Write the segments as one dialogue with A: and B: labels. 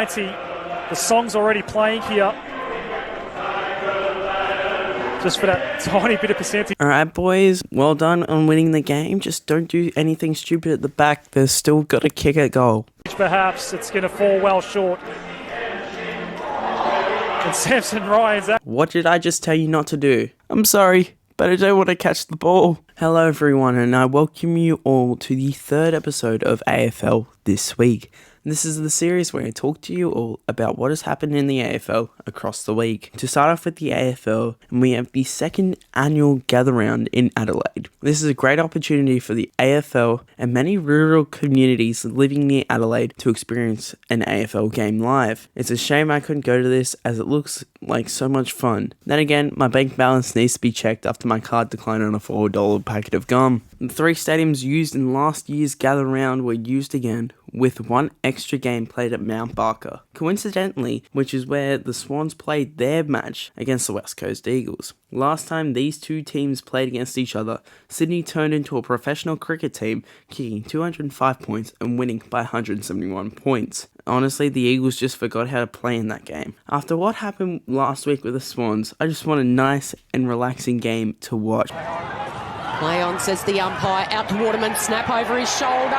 A: The song's already playing here. Just for that tiny bit of percentage.
B: Alright boys, well done on winning the game. Just don't do anything stupid at the back. They've still got to kick a goal.
A: Perhaps it's going to fall well short. And Samson Ryan's out.
B: What did I just tell you not to do? I'm sorry, but I don't want to catch the ball. Hello everyone, and I welcome you all to the third episode of AFL this week. This is the series where I talk to you all about what has happened in the AFL across the week. To start off with the AFL, and we have the second annual gather round in Adelaide. This is a great opportunity for the AFL and many rural communities living near Adelaide to experience an AFL game live. It's a shame I couldn't go to this as it looks like so much fun. Then again, my bank balance needs to be checked after my card declined on a $4 packet of gum. The three stadiums used in last year's gather round were used again, with one extra game played at Mount Barker, coincidentally, which is where the Swans played their match against the West Coast Eagles. Last time these two teams played against each other, Sydney turned into a professional cricket team, kicking 205 points and winning by 171 points. Honestly, the Eagles just forgot how to play in that game. After what happened last week with the Swans, I just want a nice and relaxing game to watch.
C: Play on, says the umpire, out to Waterman, snap over his shoulder.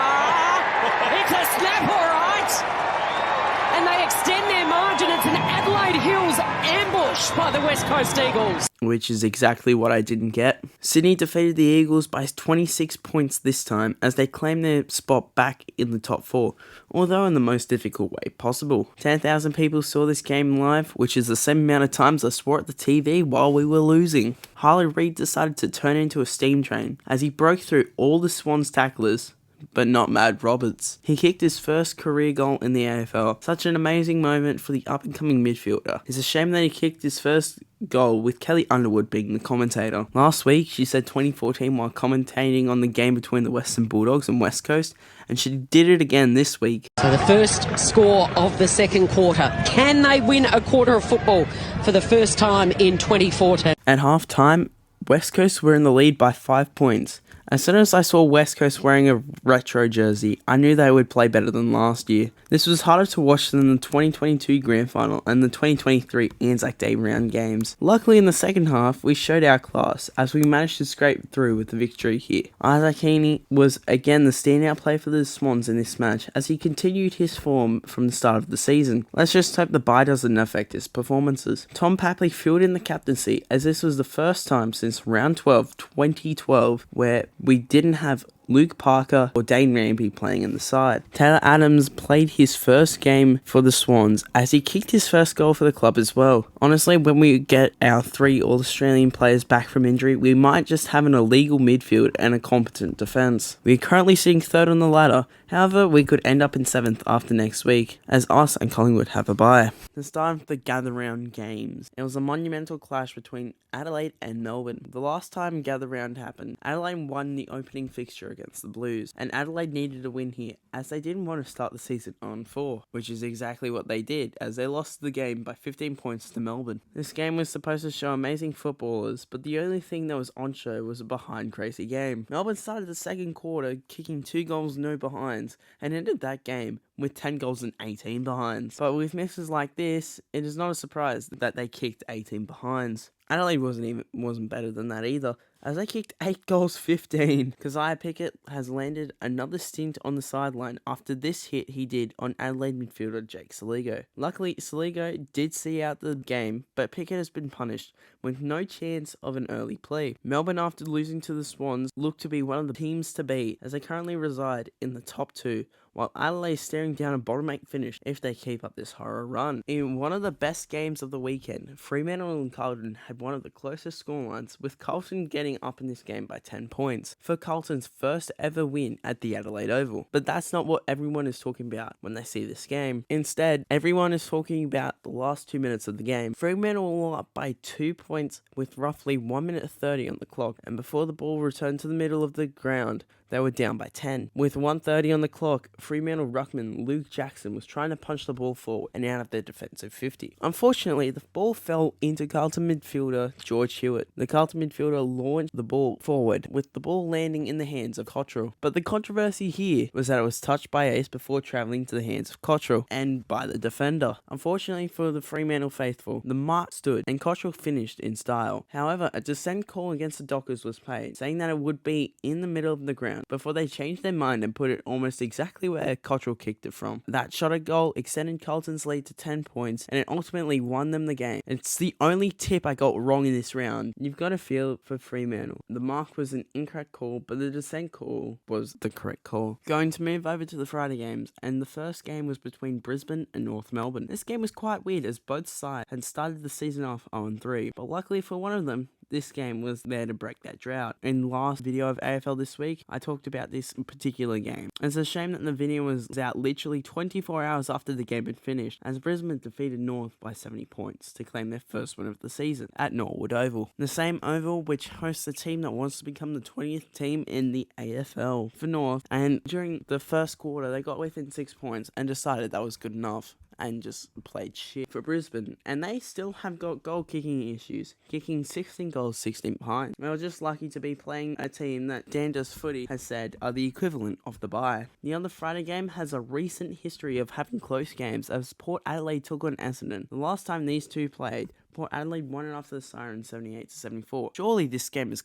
C: It's a snap, all right. And they extend their margin. It's an Adelaide Hills ambush by the West Coast Eagles.
B: Which is exactly what I didn't get. Sydney defeated the Eagles by 26 points this time as they claimed their spot back in the top 4, although in the most difficult way possible. 10,000 people saw this game live, which is the same amount of times I swore at the TV while we were losing. Harley Reid decided to turn into a steam train as he broke through all the Swans tacklers, but not Mad Roberts. He kicked his first career goal in the AFL. Such an amazing moment for the up-and-coming midfielder. It's a shame that he kicked his first goal with Kelly Underwood being the commentator. Last week, she said 2014 while commentating on the game between the Western Bulldogs and West Coast, and she did it again this week.
C: So the first score of the second quarter. Can they win a quarter of football for the first time in 2014?
B: At half-time, West Coast were in the lead by 5 points. As soon as I saw West Coast wearing a retro jersey, I knew they would play better than last year. This was harder to watch than the 2022 Grand Final and the 2023 Anzac Day round games. Luckily in the second half, we showed our class as we managed to scrape through with the victory here. Isaac Heaney was again the standout player for the Swans in this match as he continued his form from the start of the season. Let's just hope the bye doesn't affect his performances. Tom Papley filled in the captaincy as this was the first time since round 12, 2012, where we didn't have Luke Parker or Dane Rampe playing in the side. Taylor Adams played his first game for the Swans as he kicked his first goal for the club as well. Honestly, when we get our 3 All-Australian players back from injury, we might just have an illegal midfield and a competent defence. We are currently sitting third on the ladder, however we could end up in 7th after next week, as us and Collingwood have a bye. The start of the gather round games. It was a monumental clash between Adelaide and Melbourne. The last time gather round happened, Adelaide won the opening fixture against the Blues, and Adelaide needed a win here as they didn't want to start the season on 4, which is exactly what they did as they lost the game by 15 points to Melbourne. This game was supposed to show amazing footballers, but the only thing that was on show was a behind crazy game. Melbourne started the second quarter kicking 2 goals no behinds and ended that game with 10 goals and 18 behinds. But with misses like this, it is not a surprise that they kicked 18 behinds. Adelaide wasn't better than that either, as they kicked 8 goals 15. Keziah Pickett has landed another stint on the sideline after this hit he did on Adelaide midfielder Jake Saligo. Luckily, Saligo did see out the game, but Pickett has been punished with no chance of an early play. Melbourne, after losing to the Swans, look to be one of the teams to beat as they currently reside in the top 2, while Adelaide is staring down a bottom 8 finish if they keep up this horror run. In one of the best games of the weekend, Fremantle and Carlton had one of the closest scorelines, with Carlton getting up in this game by 10 points for Carlton's first ever win at the Adelaide Oval. But that's not what everyone is talking about when they see this game. Instead, everyone is talking about the last 2 minutes of the game. Fremantle were up by 2 points with roughly 1 minute 30 on the clock, and before the ball returned to the middle of the ground, they were down by 10. With 1:30 on the clock, Fremantle ruckman Luke Jackson was trying to punch the ball forward and out of their defensive 50. Unfortunately, the ball fell into Carlton midfielder George Hewitt. The Carlton midfielder launched the ball forward, with the ball landing in the hands of Cottrell. But the controversy here was that it was touched by Ace before travelling to the hands of Cottrell and by the defender. Unfortunately for the Fremantle faithful, the mark stood and Cottrell finished in style. However, a dissent call against the Dockers was played, saying that it would be in the middle of the ground, before they changed their mind and put it almost exactly where Cottrell kicked it from. That shot at goal extended Carlton's lead to 10 points, and it ultimately won them the game. It's the only tip I got wrong in this round. You've got to feel it for Fremantle. The mark was an incorrect call, but the dissent call was the correct call. Going to move over to the Friday games, and the first game was between Brisbane and North Melbourne. This game was quite weird as both sides had started the season off 0-3, but luckily for one of them, this game was there to break that drought. In the last video of AFL this week, I talked about this particular game. It's a shame that the video was out literally 24 hours after the game had finished, as Brisbane defeated North by 70 points to claim their first win of the season at Norwood Oval. The same oval which hosts a team that wants to become the 20th team in the AFL for North, and during the first quarter they got within 6 points and decided that was good enough and just played shit for Brisbane, and they still have got goal kicking issues, kicking 16 goals 16 behind. They were just lucky to be playing a team that Dangerous Footy has said are the equivalent of the Bye. The other Friday game has a recent history of having close games, as Port Adelaide took on Essendon. The last time these two played, Port Adelaide won it after the siren 78-74. Surely this game is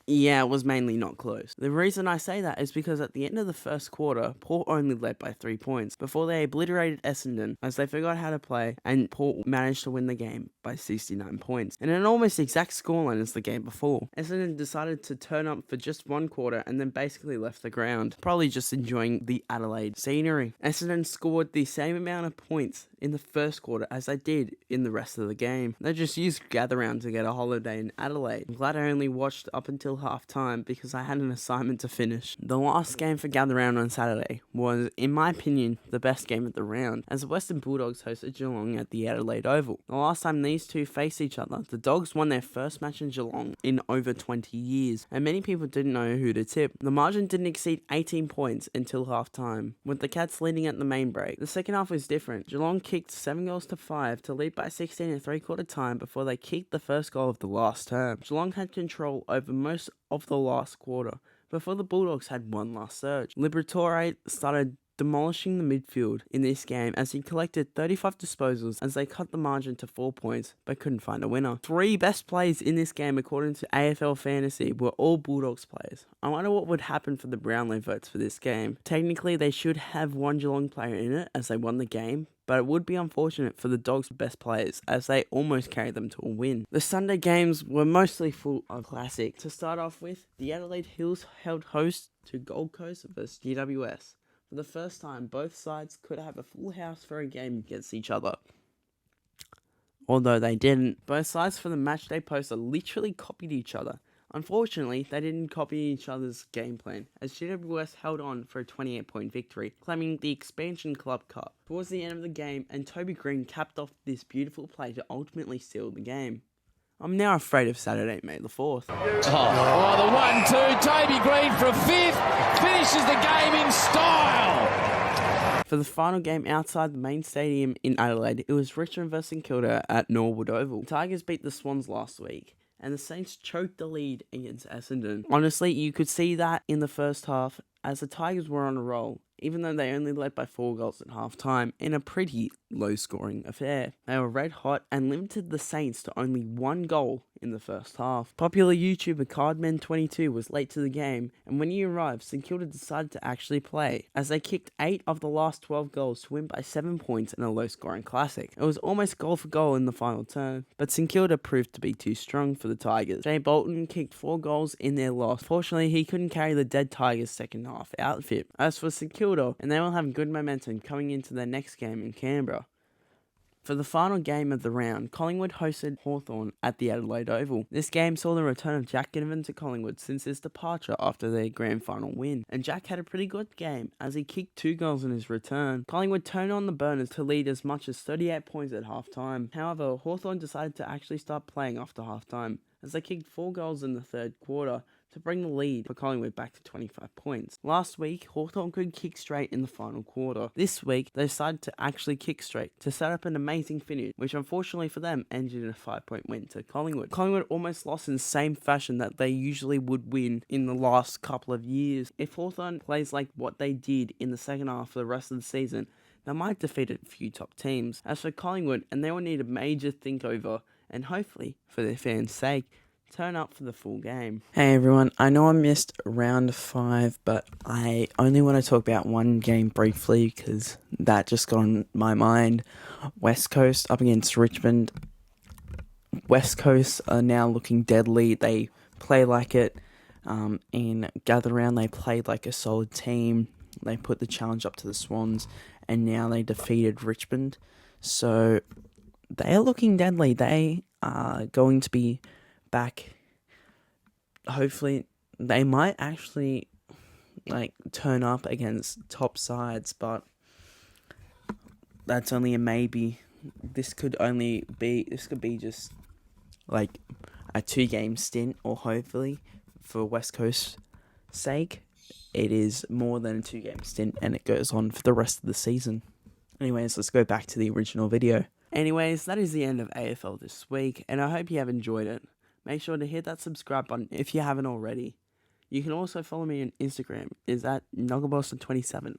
B: Yeah, it was mainly not close. The reason I say that is because at the end of the first quarter, Port only led by 3 points before they obliterated Essendon as they forgot how to play, and Port managed to win the game by 69 points, in an almost exact scoreline as the game before. Essendon decided to turn up for just one quarter and then basically left the ground, probably just enjoying the Adelaide scenery. Essendon scored the same amount of points in the first quarter as they did in the rest of the game. They just used Gather Round to get a holiday in Adelaide. I'm glad I only watched up until half time because I had an assignment to finish. The last game for Gather Round on Saturday was, in my opinion, the best game of the round, as the Western Bulldogs hosted Geelong at the Adelaide Oval. The last time these two faced each other, the Dogs won their first match in Geelong in over 20 years, and many people didn't know who to tip. The margin didn't exceed 18 points until half time, with the Cats leading at the main break. The second half was different. Geelong kicked 7 goals to 5 to lead by 16 in 3/4 time before they kicked the first goal of the last term. Geelong had control over most of the last quarter before the Bulldogs had one last surge. Liberatore started demolishing the midfield in this game as he collected 35 disposals as they cut the margin to 4 points but couldn't find a winner. 3 best plays in this game according to AFL Fantasy were all Bulldogs players. I wonder what would happen for the Brownlow votes for this game. Technically they should have one Geelong player in it as they won the game, but it would be unfortunate for the Dogs' best players as they almost carried them to a win. The Sunday games were mostly full of classic. To start off with, the Adelaide Hills held host to Gold Coast versus GWS. For the first time, both sides could have a full house for a game against each other. Although they didn't, both sides for the matchday poster literally copied each other. Unfortunately, they didn't copy each other's game plan, as GWS held on for a 28-point victory, claiming the Expansion Club Cup towards the end of the game, and Toby Green capped off this beautiful play to ultimately seal the game. I'm now afraid of Saturday, May the 4th.
D: Oh, the 1-2, Toby Green for a 5th, finishes the game in style.
B: For the final game outside the main stadium in Adelaide, it was Richmond vs St Kilda at Norwood Oval. The Tigers beat the Swans last week, and the Saints choked the lead against Essendon. Honestly, you could see that in the first half, as the Tigers were on a roll, even though they only led by 4 goals at half time in a pretty low-scoring affair. They were red hot and limited the Saints to only 1 goal in the first half. Popular YouTuber Cardman22 was late to the game, and when he arrived, St Kilda decided to actually play, as they kicked 8 of the last 12 goals to win by 7 points in a low-scoring classic. It was almost goal for goal in the final turn, but St Kilda proved to be too strong for the Tigers. Jay Bolton kicked 4 goals in their loss. Fortunately, he couldn't carry the dead Tigers' second half outfit. As for St Kilda, and they will have good momentum coming into their next game in Canberra. For the final game of the round, Collingwood hosted Hawthorn at the Adelaide Oval. This game saw the return of Jack Ginnivan to Collingwood since his departure after their grand final win, and Jack had a pretty good game as he kicked 2 goals in his return. Collingwood turned on the burners to lead as much as 38 points at half time. However, Hawthorn decided to actually start playing after half time, as they kicked 4 goals in the third quarter to bring the lead for Collingwood back to 25 points. Last week, Hawthorn could kick straight in the final quarter. This week, they decided to actually kick straight to set up an amazing finish, which unfortunately for them ended in a 5-point win to Collingwood. Collingwood almost lost in the same fashion that they usually would win in the last couple of years. If Hawthorn plays like what they did in the second half for the rest of the season, they might defeat a few top teams. As for Collingwood, and they will need a major think over, and hopefully, for their fans' sake, turn up for the full game. Hey everyone, I know I missed round 5, but I only want to talk about one game briefly because that just got on my mind. West Coast up against Richmond. West Coast are now looking deadly. They play like it. In Gather Round, they played like a solid team. They put the challenge up to the Swans, and now they defeated Richmond. So they are looking deadly. They are going to be back. Hopefully, they might actually turn up against top sides, but that's only a maybe. This could be just like a 2-game stint, or hopefully for West Coast's sake, it is more than a 2-game stint and it goes on for the rest of the season. Anyways, let's go back to the original video. Anyways, that is the end of AFL this week, and I hope you have enjoyed it. Make sure to hit that subscribe button if you haven't already. You can also follow me on Instagram, is at Noggleboston27_.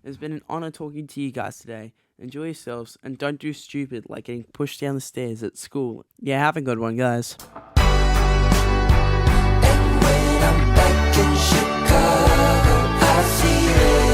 B: It's been an honour talking to you guys today. Enjoy yourselves, and don't do stupid like getting pushed down the stairs at school. Yeah, have a good one, guys.
E: And when I'm back in Chicago, I see it.